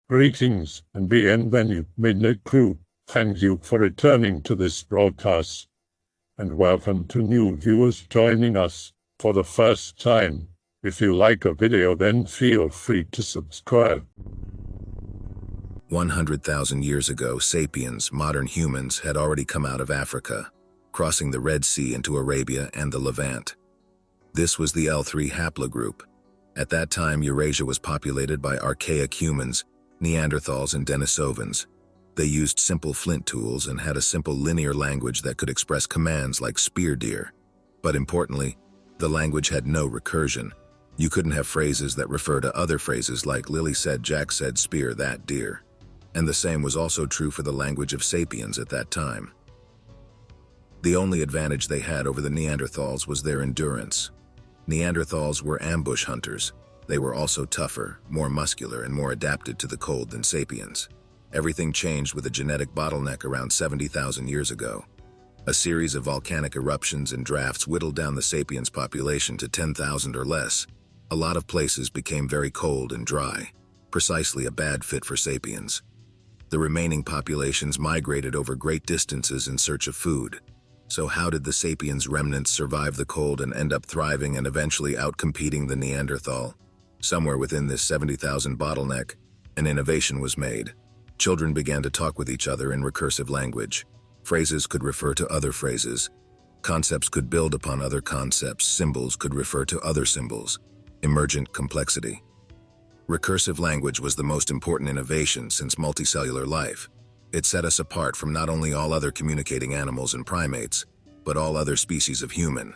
Greetings and bienvenue, Midnight Crew. Thank you for returning to this broadcast. And welcome to new viewers joining us for the first time. If you like a video, then feel free to subscribe. 100,000 years ago, sapiens, modern humans, had already come out of Africa, crossing the Red Sea into Arabia and the Levant. This was the L3 haplogroup. At that time, Eurasia was populated by archaic humans, Neanderthals and Denisovans. They used simple flint tools and had a simple linear language that could express commands like spear deer. But importantly, the language had no recursion. You couldn't have phrases that refer to other phrases like Lily said, Jack said, spear that deer. And the same was also true for the language of sapiens at that time. The only advantage they had over the Neanderthals was their endurance. Neanderthals were ambush hunters. They were also tougher, more muscular, and more adapted to the cold than sapiens. Everything changed with a genetic bottleneck around 70,000 years ago. A series of volcanic eruptions and drafts whittled down the sapiens population to 10,000 or less. A lot of places became very cold and dry, precisely a bad fit for sapiens. The remaining populations migrated over great distances in search of food. So how did the sapiens remnants survive the cold and end up thriving and eventually outcompeting the Neanderthal? Somewhere within this 70,000 bottleneck, an innovation was made. Children began to talk with each other in recursive language. Phrases could refer to other phrases. Concepts could build upon other concepts. Symbols could refer to other symbols. Emergent complexity. Recursive language was the most important innovation since multicellular life. It set us apart from not only all other communicating animals and primates, but all other species of human.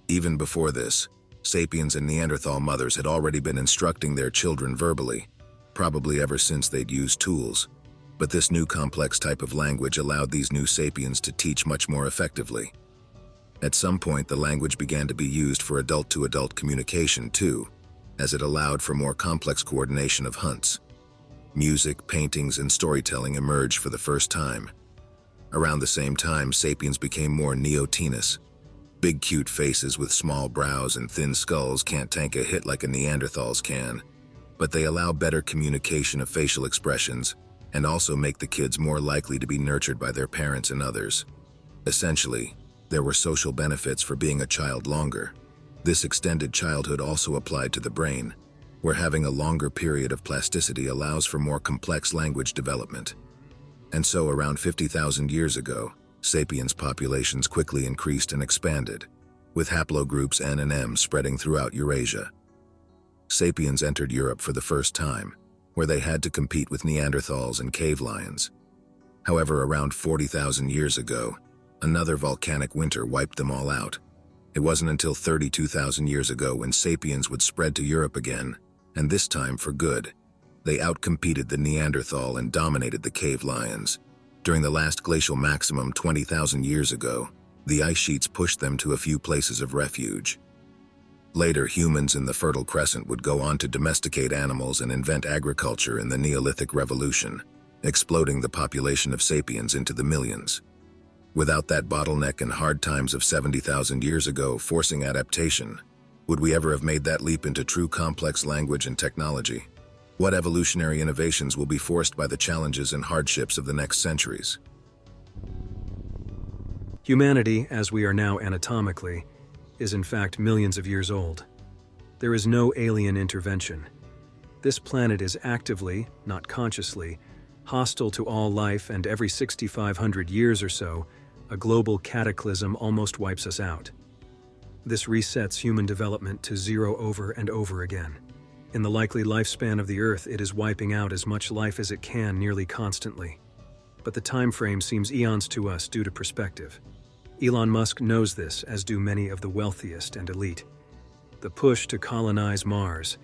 Even before this, sapiens and Neanderthal mothers had already been instructing their children verbally, probably ever since they'd used tools. But this new complex type of language allowed these new sapiens to teach much more effectively. At some point, the language began to be used for adult-to-adult communication too, as it allowed for more complex coordination of hunts. Music, paintings, and storytelling emerged for the first time. Around the same time, sapiens became more neotenous. Big cute faces with small brows and thin skulls can't tank a hit like a Neanderthal's can, but they allow better communication of facial expressions and also make the kids more likely to be nurtured by their parents and others. Essentially, there were social benefits for being a child longer. This extended childhood also applied to the brain, where having a longer period of plasticity allows for more complex language development. And so around 50,000 years ago, sapiens populations quickly increased and expanded, with haplogroups N and M spreading throughout Eurasia. Sapiens entered Europe for the first time, where they had to compete with Neanderthals and cave lions. However, around 40,000 years ago, another volcanic winter wiped them all out. It wasn't until 32,000 years ago when sapiens would spread to Europe again, and this time for good. They outcompeted the Neanderthal and dominated the cave lions. During the last glacial maximum 20,000 years ago, the ice sheets pushed them to a few places of refuge. Later, humans in the Fertile Crescent would go on to domesticate animals and invent agriculture in the Neolithic Revolution, exploding the population of sapiens into the millions. Without that bottleneck and hard times of 70,000 years ago forcing adaptation, would we ever have made that leap into true complex language and technology? What evolutionary innovations will be forced by the challenges and hardships of the next centuries? Humanity, as we are now anatomically, is in fact millions of years old. There is no alien intervention. This planet is actively, not consciously, hostile to all life, and every 6,500 years or so, a global cataclysm almost wipes us out. This resets human development to zero over and over again. In the likely lifespan of the Earth, it is wiping out as much life as it can nearly constantly. But the time frame seems eons to us due to perspective. Elon Musk knows this, as do many of the wealthiest and elite. The push to colonize Mars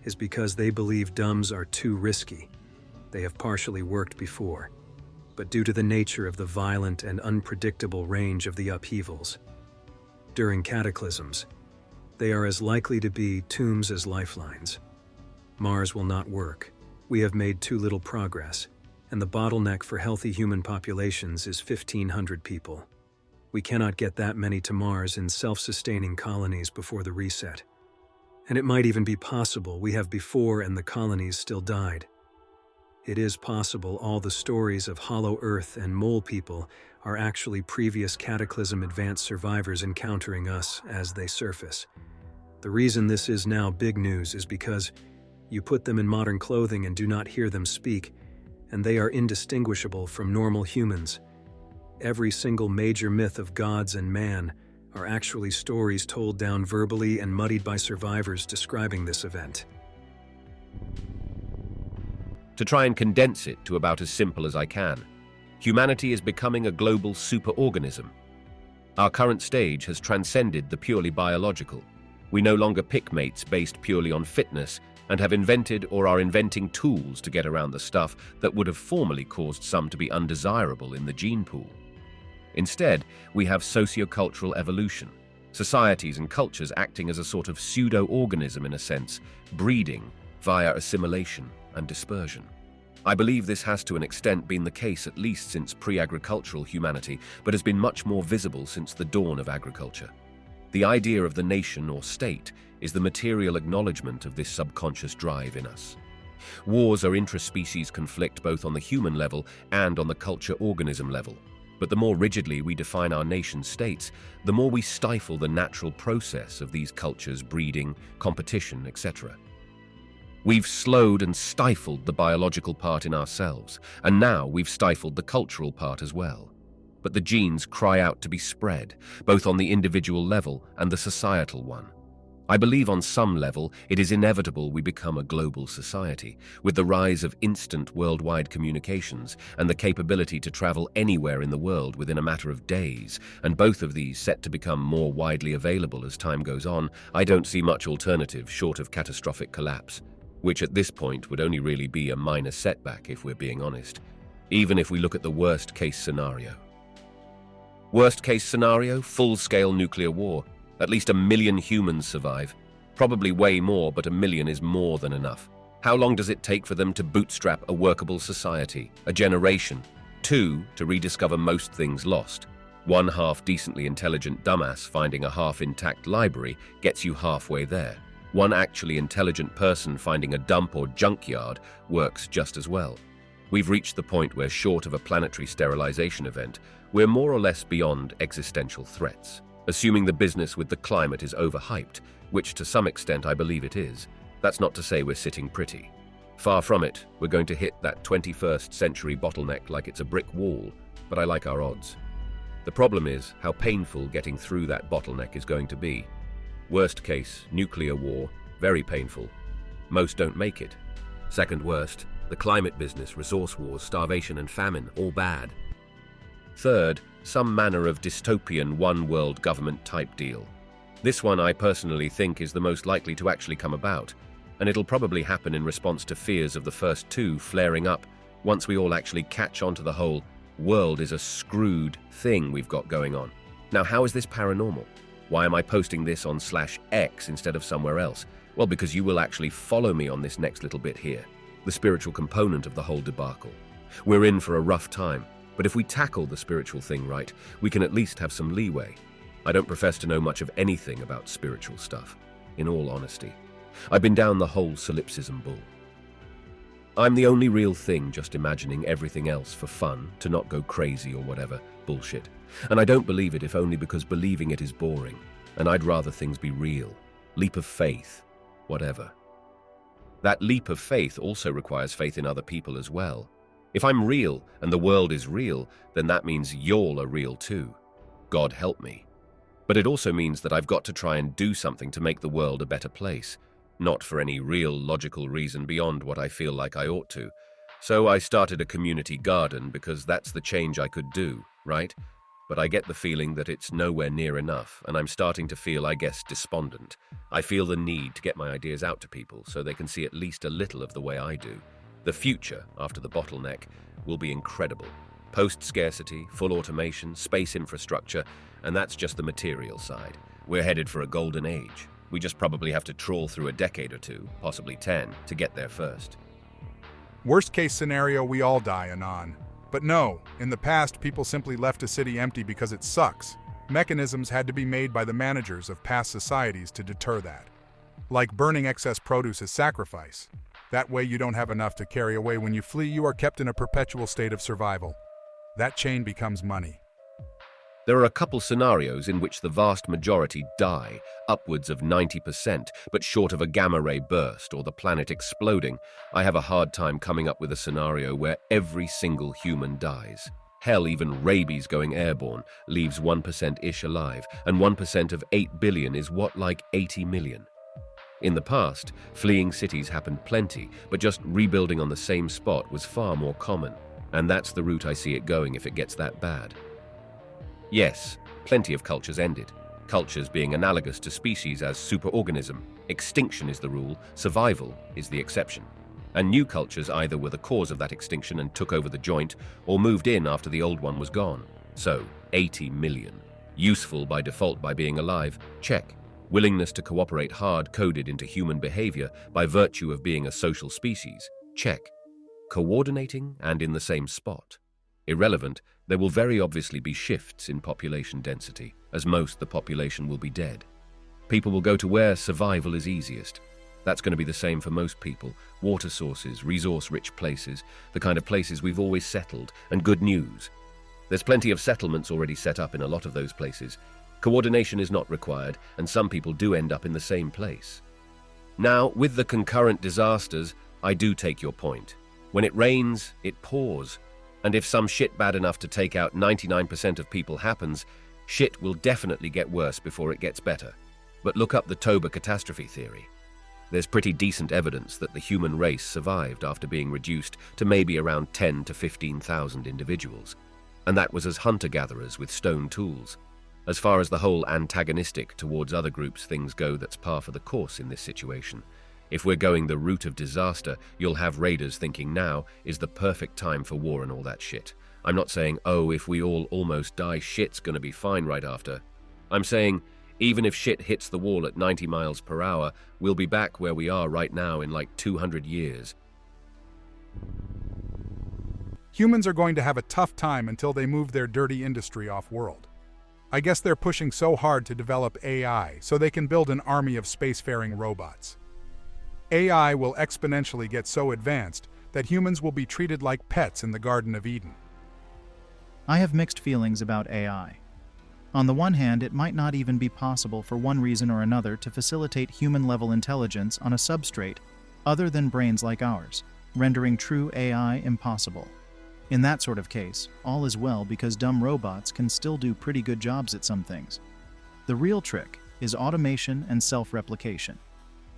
is because they believe dumbs are too risky. They have partially worked before, but due to the nature of the violent and unpredictable range of the upheavals during cataclysms, they are as likely to be tombs as lifelines. Mars will not work. We have made too little progress, and the bottleneck for healthy human populations is 1,500 people. We cannot get that many to Mars in self-sustaining colonies before the reset. And it might even be possible we have before and the colonies still died. it is possible all the stories of Hollow Earth and Mole people are actually previous Cataclysm advanced survivors encountering us as they surface. The reason this is now big news is because you put them in modern clothing and do not hear them speak, and they are indistinguishable from normal humans. Every single major myth of gods and man are actually stories told down verbally and muddied by survivors describing this event. To try and condense it to about as simple as I can, humanity is becoming a global superorganism. Our current stage has transcended the purely biological. We no longer pick mates based purely on fitness and have invented or are inventing tools to get around the stuff that would have formerly caused some to be undesirable in the gene pool. Instead, we have sociocultural evolution, societies and cultures acting as a sort of pseudo-organism in a sense, breeding via assimilation and dispersion. I believe this has to an extent been the case at least since pre-agricultural humanity, but has been much more visible since the dawn of agriculture. The idea of the nation or state is the material acknowledgement of this subconscious drive in us. Wars are intra-species conflict both on the human level and on the culture-organism level. But the more rigidly we define our nation-states, the more we stifle the natural process of these cultures breeding, competition, etc. We've slowed and stifled the biological part in ourselves, and now we've stifled the cultural part as well. But the genes cry out to be spread, both on the individual level and the societal one. I believe on some level it is inevitable we become a global society, with the rise of instant worldwide communications and the capability to travel anywhere in the world within a matter of days, and both of these set to become more widely available as time goes on. I don't see much alternative short of catastrophic collapse, which at this point would only really be a minor setback if we're being honest, even if we look at the worst-case scenario. Worst-case scenario, full-scale nuclear war. At least 1 million humans survive. Probably way more, but 1 million is more than enough. How long does it take for them to bootstrap a workable society? A generation? 2, to rediscover most things lost. 1 half decently intelligent dumbass finding a half-intact library gets you halfway there. 1 actually intelligent person finding a dump or junkyard works just as well. We've reached the point where, short of a planetary sterilization event, we're more or less beyond existential threats. Assuming the business with the climate is overhyped, which to some extent I believe it is, that's not to say we're sitting pretty. Far from it, we're going to hit that 21st century bottleneck like it's a brick wall, but I like our odds. The problem is how painful getting through that bottleneck is going to be. Worst case, nuclear war, very painful. Most don't make it. Second worst, the climate business, resource wars, starvation and famine, all bad. Third, some manner of dystopian one-world government type deal. This one I personally think is the most likely to actually come about, and it'll probably happen in response to fears of the first 2 flaring up once we all actually catch on to the whole world is a screwed thing we've got going on. Now, how is this paranormal? Why am I posting this on /X instead of somewhere else? Well, because you will actually follow me on this next little bit here, the spiritual component of the whole debacle. We're in for a rough time. But if we tackle the spiritual thing right, we can at least have some leeway. I don't profess to know much of anything about spiritual stuff, in all honesty. I've been down the whole solipsism bull. I'm the only real thing just imagining everything else for fun, to not go crazy or whatever, bullshit. And I don't believe it if only because believing it is boring, and I'd rather things be real. Leap of faith, whatever. That leap of faith also requires faith in other people as well. If I'm real and the world is real, then that means y'all are real too. God help me. But it also means that I've got to try and do something to make the world a better place, not for any real logical reason beyond what I feel like I ought to. So I started a community garden because that's the change I could do, right? But I get the feeling that it's nowhere near enough, and I'm starting to feel, I guess, despondent. I feel the need to get my ideas out to people so they can see at least a little of the way I do. The future, after the bottleneck, will be incredible. Post-scarcity, full automation, space infrastructure, and that's just the material side. We're headed for a golden age. We just probably have to trawl through a decade or 2, possibly 10, to get there first. Worst case scenario, we all die, Anon. But no, in the past, people simply left a city empty because it sucks. Mechanisms had to be made by the managers of past societies to deter that. Like burning excess produce as sacrifice. That way you don't have enough to carry away when you flee. You are kept in a perpetual state of survival. That chain becomes money. There are a couple scenarios in which the vast majority die, upwards of 90%, but short of a gamma-ray burst or the planet exploding, I have a hard time coming up with a scenario where every single human dies. Hell, even rabies going airborne leaves 1%-ish alive, and 1% of 8 billion is what, like 80 million? In the past, fleeing cities happened plenty, but just rebuilding on the same spot was far more common, and that's the route I see it going if it gets that bad. Yes, plenty of cultures ended, cultures being analogous to species as superorganism. Extinction is the rule, survival is the exception. And new cultures either were the cause of that extinction and took over the joint, or moved in after the old one was gone. So, 80 million. Useful by default by being alive? Check. Willingness to cooperate hard-coded into human behavior by virtue of being a social species? Check. Coordinating and in the same spot? Irrelevant. There will very obviously be shifts in population density, as most the population will be dead. People will go to where survival is easiest. That's going to be the same for most people. Water sources, resource-rich places, the kind of places we've always settled, and good news. There's plenty of settlements already set up in a lot of those places. Coordination is not required, and some people do end up in the same place. Now, with the concurrent disasters, I do take your point. When it rains, it pours. And if some shit bad enough to take out 99% of people happens, shit will definitely get worse before it gets better. But look up the Toba catastrophe theory. There's pretty decent evidence that the human race survived after being reduced to maybe around 10 to 15,000 individuals. And that was as hunter-gatherers with stone tools. As far as the whole antagonistic towards other groups things go, that's par for the course in this situation. If we're going the route of disaster, you'll have raiders thinking now is the perfect time for war and all that shit. I'm not saying, oh, if we all almost die, shit's gonna be fine right after. I'm saying, even if shit hits the wall at 90 miles per hour, we'll be back where we are right now in like 200 years. Humans are going to have a tough time until they move their dirty industry off-world. I guess they're pushing so hard to develop AI so they can build an army of spacefaring robots. AI will exponentially get so advanced that humans will be treated like pets in the Garden of Eden. I have mixed feelings about AI. On the one hand, it might not even be possible for one reason or another to facilitate human-level intelligence on a substrate other than brains like ours, rendering true AI impossible. In that sort of case, all is well because dumb robots can still do pretty good jobs at some things. The real trick is automation and self-replication.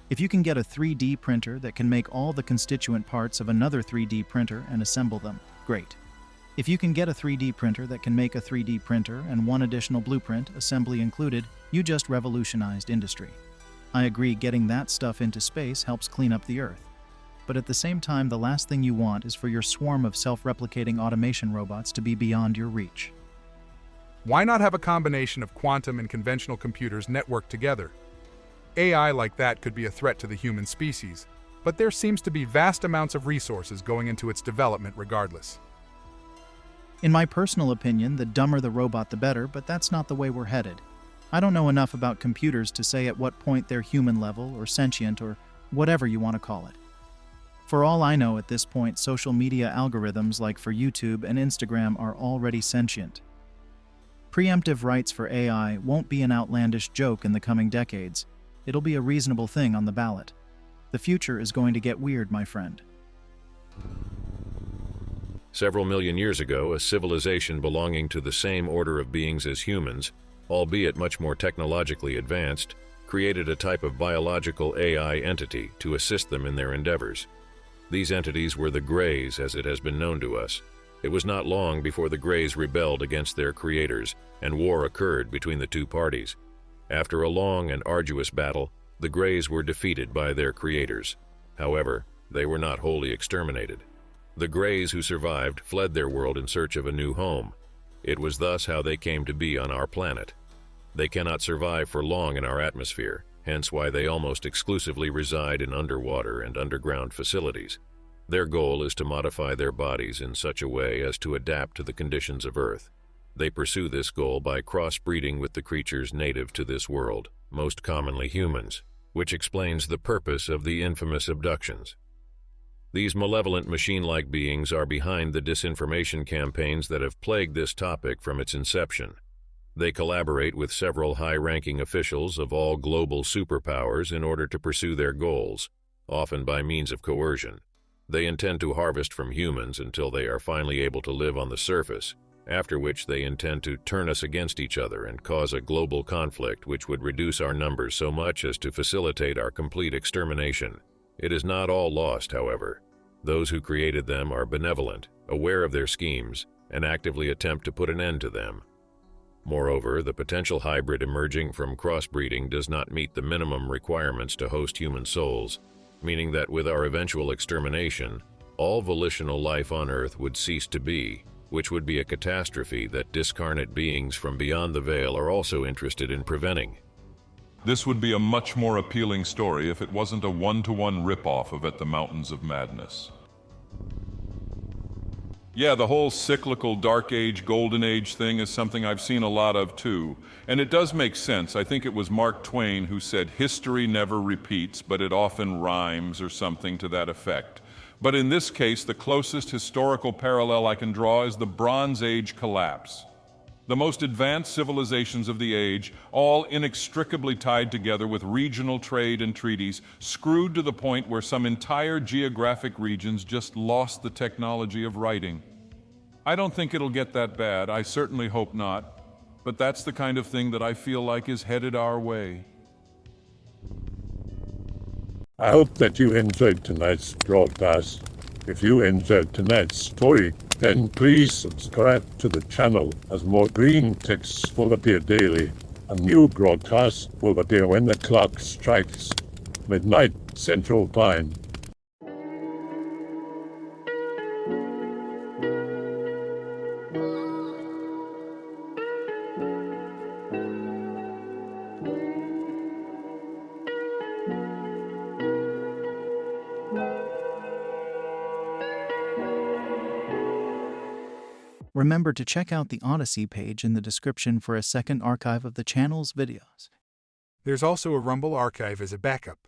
If you can get a 3D printer that can make all the constituent parts of another 3D printer and assemble them, great. If you can get a 3D printer that can make a 3D printer and one additional blueprint, assembly included, you just revolutionized industry. I agree getting that stuff into space helps clean up the Earth. But at the same time, the last thing you want is for your swarm of self-replicating automation robots to be beyond your reach. Why not have a combination of quantum and conventional computers networked together? AI like that could be a threat to the human species, but there seems to be vast amounts of resources going into its development regardless. In my personal opinion, the dumber the robot the better, but that's not the way we're headed. I don't know enough about computers to say at what point they're human level or sentient or whatever you want to call it. For all I know at this point, social media algorithms like for YouTube and Instagram are already sentient. Preemptive rights for AI won't be an outlandish joke in the coming decades. It'll be a reasonable thing on the ballot. The future is going to get weird, my friend. Several million years ago, a civilization belonging to the same order of beings as humans, albeit much more technologically advanced, created a type of biological AI entity to assist them in their endeavors. These entities were the Greys, as it has been known to us. It was not long before the Greys rebelled against their creators, and war occurred between the two parties. After a long and arduous battle, the Greys were defeated by their creators. However, they were not wholly exterminated. The Greys who survived fled their world in search of a new home. It was thus how they came to be on our planet. They cannot survive for long in our atmosphere, hence why they almost exclusively reside in underwater and underground facilities. Their goal is to modify their bodies in such a way as to adapt to the conditions of Earth. They pursue this goal by crossbreeding with the creatures native to this world, most commonly humans, which explains the purpose of the infamous abductions. These malevolent machine-like beings are behind the disinformation campaigns that have plagued this topic from its inception. They collaborate with several high-ranking officials of all global superpowers in order to pursue their goals, often by means of coercion. They intend to harvest from humans until they are finally able to live on the surface, after which they intend to turn us against each other and cause a global conflict which would reduce our numbers so much as to facilitate our complete extermination. It is not all lost, however. Those who created them are benevolent, aware of their schemes, and actively attempt to put an end to them. Moreover, the potential hybrid emerging from crossbreeding does not meet the minimum requirements to host human souls, meaning that with our eventual extermination, all volitional life on Earth would cease to be, which would be a catastrophe that discarnate beings from beyond the veil are also interested in preventing. This would be a much more appealing story if it wasn't a one-to-one rip-off of At the Mountains of Madness. Yeah, the whole cyclical Dark Age, Golden Age thing is something I've seen a lot of too. And it does make sense. I think it was Mark Twain who said, "History never repeats, but it often rhymes," or something to that effect. But in this case, the closest historical parallel I can draw is the Bronze Age collapse. The most advanced civilizations of the age, all inextricably tied together with regional trade and treaties, screwed to the point where some entire geographic regions just lost the technology of writing. I don't think it'll get that bad, I certainly hope not, but that's the kind of thing that I feel like is headed our way. I hope that you enjoyed tonight's broadcast. If you enjoyed tonight's story, then please subscribe to the channel as more green texts will appear daily. A new broadcast will appear when the clock strikes midnight Central Time. Remember to check out the Odyssey page in the description for a second archive of the channel's videos. There's also a Rumble archive as a backup.